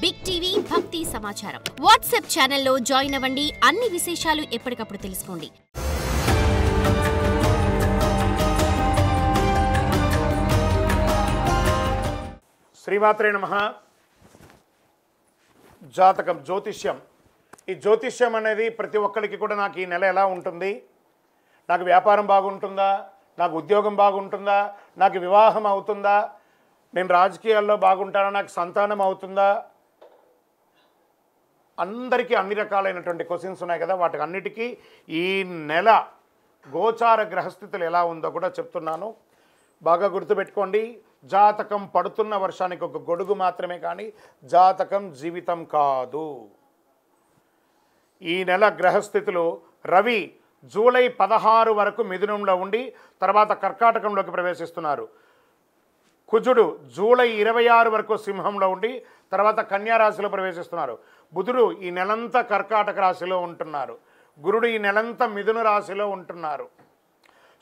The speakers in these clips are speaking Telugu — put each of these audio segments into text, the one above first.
బిగ్ టీవీ భక్తి సమాచారం వాట్సాప్ ఛానల్లో జాయిన్ అవ్వండి. అన్ని విశేషాలు ఎప్పటికప్పుడు తెలుసుకోండి. శ్రీమాత్రే నమః. జాతకం, జ్యోతిష్యం. ఈ జ్యోతిష్యం అనేది ప్రతి ఒక్కరికి కూడా నాకు ఈ నెల ఎలా ఉంటుంది, నాకు వ్యాపారం బాగుంటుందా, నాకు ఉద్యోగం బాగుంటుందా, నాకు వివాహం అవుతుందా, నేను రాజకీయాల్లో బాగుంటానా, నాకు సంతానం అవుతుందా, అందరికీ అన్ని రకాలైనటువంటి క్వశ్చన్స్ ఉన్నాయి కదా. వాటికి అన్నిటికీ ఈ నెల గోచార గ్రహస్థితులు ఎలా ఉందో కూడా చెప్తున్నాను. బాగా గుర్తుపెట్టుకోండి. జాతకం పడుతున్న వర్షానికి ఒక గొడుగు మాత్రమే, కానీ జాతకం జీవితం కాదు. ఈ నెల గ్రహస్థితులు రవి జూలై 16 వరకు మిథునంలో ఉండి తర్వాత కర్కాటకంలోకి ప్రవేశిస్తున్నారు. కుజుడు జూలై 26 వరకు సింహంలో ఉండి తర్వాత కన్యా రాశిలో ప్రవేశిస్తున్నారు. బుధుడు ఈ నెలంతా కర్కాటక రాశిలో ఉంటున్నారు. గురుడు ఈ నెలంతా మిథున రాశిలో ఉంటున్నారు.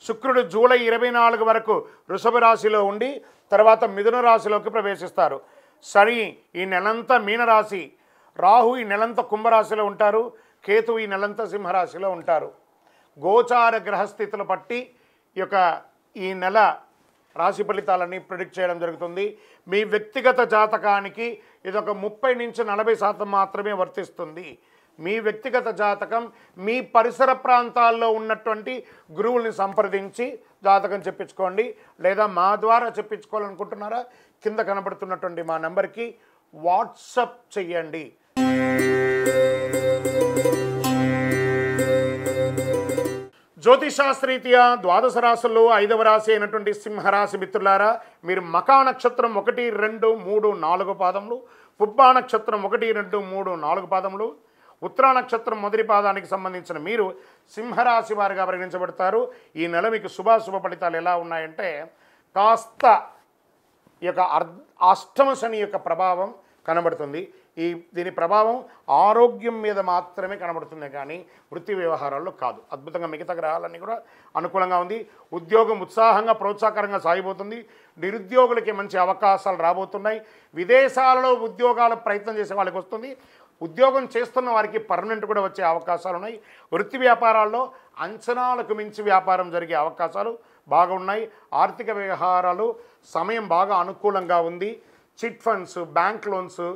శుక్రుడు జూలై 24 వరకు వృషభ రాశిలో ఉండి తర్వాత మిథున రాశిలోకి ప్రవేశిస్తారు. శని ఈ నెలంతా మీనరాశి, రాహు ఈ నెలంతా కుంభరాశిలో ఉంటారు, కేతు ఈ నెలంతా సింహరాశిలో ఉంటారు. గోచార గ్రహస్థితులు బట్టి ఈ నెల రాశి ఫలితాలని ప్రిడిక్ట్ చేయడం జరుగుతుంది. మీ వ్యక్తిగత జాతకానికి ఇదొక 30 నుంచి 40% మాత్రమే వర్తిస్తుంది. మీ వ్యక్తిగత జాతకం మీ పరిసర ప్రాంతాల్లో ఉన్నటువంటి గురువుల్ని సంప్రదించి జాతకం చెప్పించుకోండి. లేదా మా ద్వారా చెప్పించుకోవాలనుకుంటున్నారా, కింద కనబడుతున్నటువంటి మా నెంబర్కి వాట్సప్ చెయ్యండి. జ్యోతిషాస్త్రీత్యా ద్వాదశ రాశుల్లో 5వ రాశి అయినటువంటి సింహరాశి మిత్రులారా, మీరు మకా నక్షత్రం 1, 2, 3, 4 పాదములు, పుబ్బా నక్షత్రం 1, 2, 3, 4 పాదములు, ఉత్తరా నక్షత్రం మొదటి పాదానికి సంబంధించిన మీరు సింహరాశి వారిగా పరిగణించబడతారు. ఈ నెల మీకు శుభాశుభ ఫలితాలు ఎలా ఉన్నాయంటే, కాస్త ఈ యొక్క అష్టమ శని యొక్క ప్రభావం కనబడుతుంది. దీని ప్రభావం ఆరోగ్యం మీద మాత్రమే కనబడుతుంది, కానీ వృత్తి వ్యవహారాల్లో కాదు. అద్భుతంగా మిగతా గ్రహాలన్నీ కూడా అనుకూలంగా ఉంది. ఉద్యోగం ఉత్సాహంగా ప్రోత్సాహకరంగా సాగిపోతుంది. నిరుద్యోగులకి మంచి అవకాశాలు రాబోతున్నాయి. విదేశాలలో ఉద్యోగాల ప్రయత్నం చేసే వాళ్ళకి వస్తుంది. ఉద్యోగం చేస్తున్న వారికి పర్మనెంట్ కూడా వచ్చే అవకాశాలు ఉన్నాయి. వృత్తి వ్యాపారాల్లో అంచనాలకు మించి వ్యాపారం జరిగే అవకాశాలు బాగా ఉన్నాయి. ఆర్థిక వ్యవహారాలు సమయం బాగా అనుకూలంగా ఉంది. చిట్ ఫండ్స్, బ్యాంక్ లోన్స్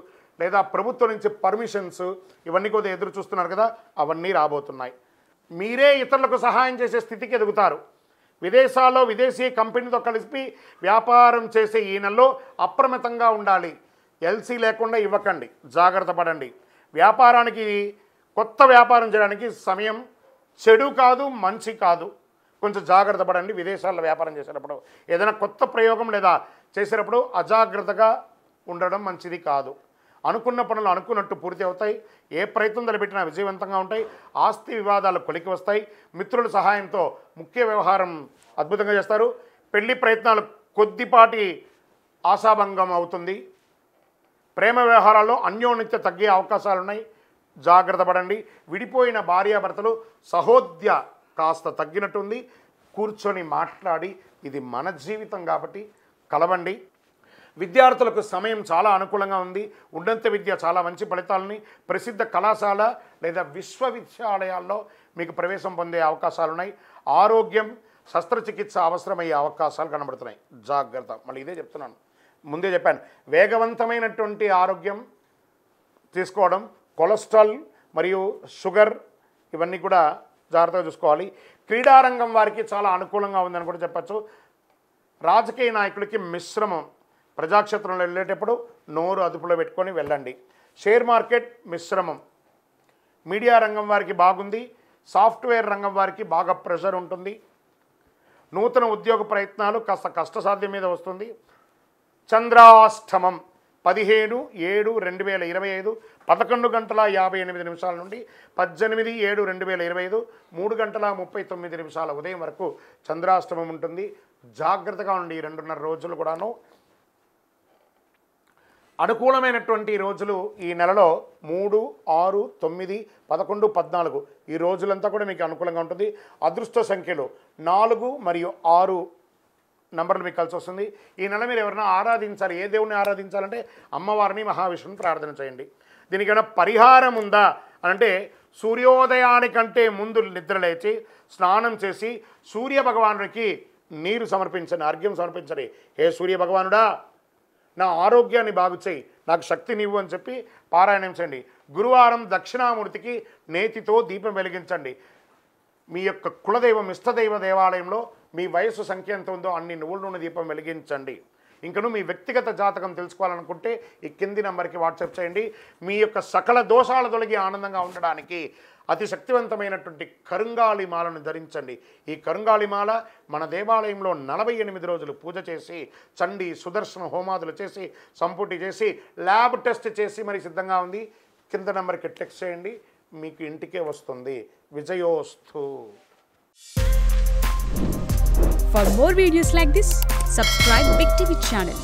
లేదా ప్రభుత్వం నుంచి పర్మిషన్స్ ఇవన్నీ కూడా ఎదురు చూస్తున్నారు కదా, అవన్నీ రాబోతున్నాయి. మీరే ఇతరులకు సహాయం చేసే స్థితికి ఎదుగుతారు. విదేశాల్లో విదేశీ కంపెనీతో కలిసి వ్యాపారం చేసే ఈ నెలలో అప్రమత్తంగా ఉండాలి. ఎల్సీ లేకుండా ఇవ్వకండి, జాగ్రత్త పడండి. వ్యాపారానికి కొత్త వ్యాపారం చేయడానికి సమయం చెడు కాదు, మంచి కాదు. కొంచెం జాగ్రత్త పడండి. విదేశాల్లో వ్యాపారం చేసేటప్పుడు ఏదైనా కొత్త ప్రయోగం లేదా చేసేటప్పుడు అజాగ్రత్తగా ఉండడం మంచిది కాదు. అనుకున్న పనులు అనుకున్నట్టు పూర్తి అవుతాయి. ఏ ప్రయత్నం తలపెట్టినా విజయవంతంగా ఉంటాయి. ఆస్తి వివాదాలు కొలికి వస్తాయి. మిత్రుల సహాయంతో ముఖ్య వ్యవహారం అద్భుతంగా చేస్తారు. పెళ్లి ప్రయత్నాలు కొద్దిపాటి ఆశాభంగం అవుతుంది. ప్రేమ వ్యవహారాల్లో అన్యోన్యత తగ్గే అవకాశాలు ఉన్నాయి, జాగ్రత్త పడండి. విడిపోయిన భార్యాభర్తలు సహోద్య కాస్త తగ్గినట్టుంది. కూర్చొని మాట్లాడి ఇది మన జీవితం కాబట్టి కలవండి. విద్యార్థులకు సమయం చాలా అనుకూలంగా ఉంది. ఉన్నత విద్య చాలా మంచి ఫలితాలని, ప్రసిద్ధ కళాశాల లేదా విశ్వవిద్యాలయాల్లో మీకు ప్రవేశం పొందే అవకాశాలు ఉన్నాయి. ఆరోగ్యం, శస్త్రచికిత్స అవసరమయ్యే అవకాశాలు కనబడుతున్నాయి, జాగ్రత్త. మళ్ళీ ఇదే చెప్తున్నాను, ముందే చెప్పాను. వేగవంతమైనటువంటి ఆరోగ్యం తీసుకోవడం, కొలెస్ట్రాల్ మరియు షుగర్ ఇవన్నీ కూడా జాగ్రత్తగా చూసుకోవాలి. క్రీడారంగం వారికి చాలా అనుకూలంగా ఉందని కూడా చెప్పచ్చు. రాజకీయ నాయకులకి మిశ్రమం. ప్రజాక్షేత్రంలో వెళ్ళేటప్పుడు నోరు అదుపులో పెట్టుకొని వెళ్ళండి. షేర్ మార్కెట్ మిశ్రమం. మీడియా రంగం వారికి బాగుంది. సాఫ్ట్వేర్ రంగం వారికి బాగా ప్రెషర్ ఉంటుంది. నూతన ఉద్యోగ ప్రయత్నాలు కాస్త కష్టసాధ్యం మీద వస్తుంది. చంద్రాష్టమం 17/7/2025 11:58 నుండి 18/7/2025 3:39 ఉదయం వరకు చంద్రాష్టమం ఉంటుంది. జాగ్రత్తగా ఉండి 2.5 రోజులు కూడాను. అనుకూలమైనటువంటి రోజులు ఈ నెలలో 3, 6, 9, 11, 14 ఈ రోజులంతా కూడా మీకు అనుకూలంగా ఉంటుంది. అదృష్ట సంఖ్యలు 4 మరియు 6 నంబర్లు మీకు కలిసి వస్తుంది. ఈ నెల మీరు ఎవరైనా ఆరాధించాలి, ఏ దేవుణ్ణి ఆరాధించాలంటే అమ్మవారిని, మహావిష్ణువుని ప్రార్థన చేయండి. దీనికి ఏమైనా పరిహారం ఉందా అంటే సూర్యోదయానికంటే ముందు నిద్రలేచి స్నానం చేసి సూర్య భగవానుడికి నీరు సమర్పించండి, అర్ఘ్యం సమర్పించండి. హే సూర్య భగవానుడా, నా ఆరోగ్యాన్ని బాగు చేయి, నాకు శక్తినివ్వు అని చెప్పి పారాయణం చేయండి. గురువారం దక్షిణామూర్తికి నేతితో దీపం వెలిగించండి. మీ యొక్క కులదైవం ఇష్టదైవ దేవాలయంలో మీ వయస్సు సంఖ్య ఎంత ఉందో అన్ని నువ్వుల నూనె దీపం వెలిగించండి. ఇంకను మీ వ్యక్తిగత జాతకం తెలుసుకోవాలనుకుంటే ఈ కింది నంబర్కి వాట్సాప్ చేయండి. మీ యొక్క సకల దోషాలు తొలగి ఆనందంగా ఉండడానికి అతి శక్తివంతమైనటువంటి కరుంగాళి మాలను ధరించండి. ఈ కరుంగాళి మాల మన దేవాలయంలో 48 రోజులు పూజ చేసి చండి సుదర్శన హోమాదులు చేసి సంపుటి చేసి ల్యాబ్ టెస్ట్ చేసి మరి సిద్ధంగా ఉంది. కింద నెంబర్కి టెక్స్ట్ చేయండి, మీకు ఇంటికే వస్తుంది. విజయోస్తు. For more videos like this, subscribe Big TV channel.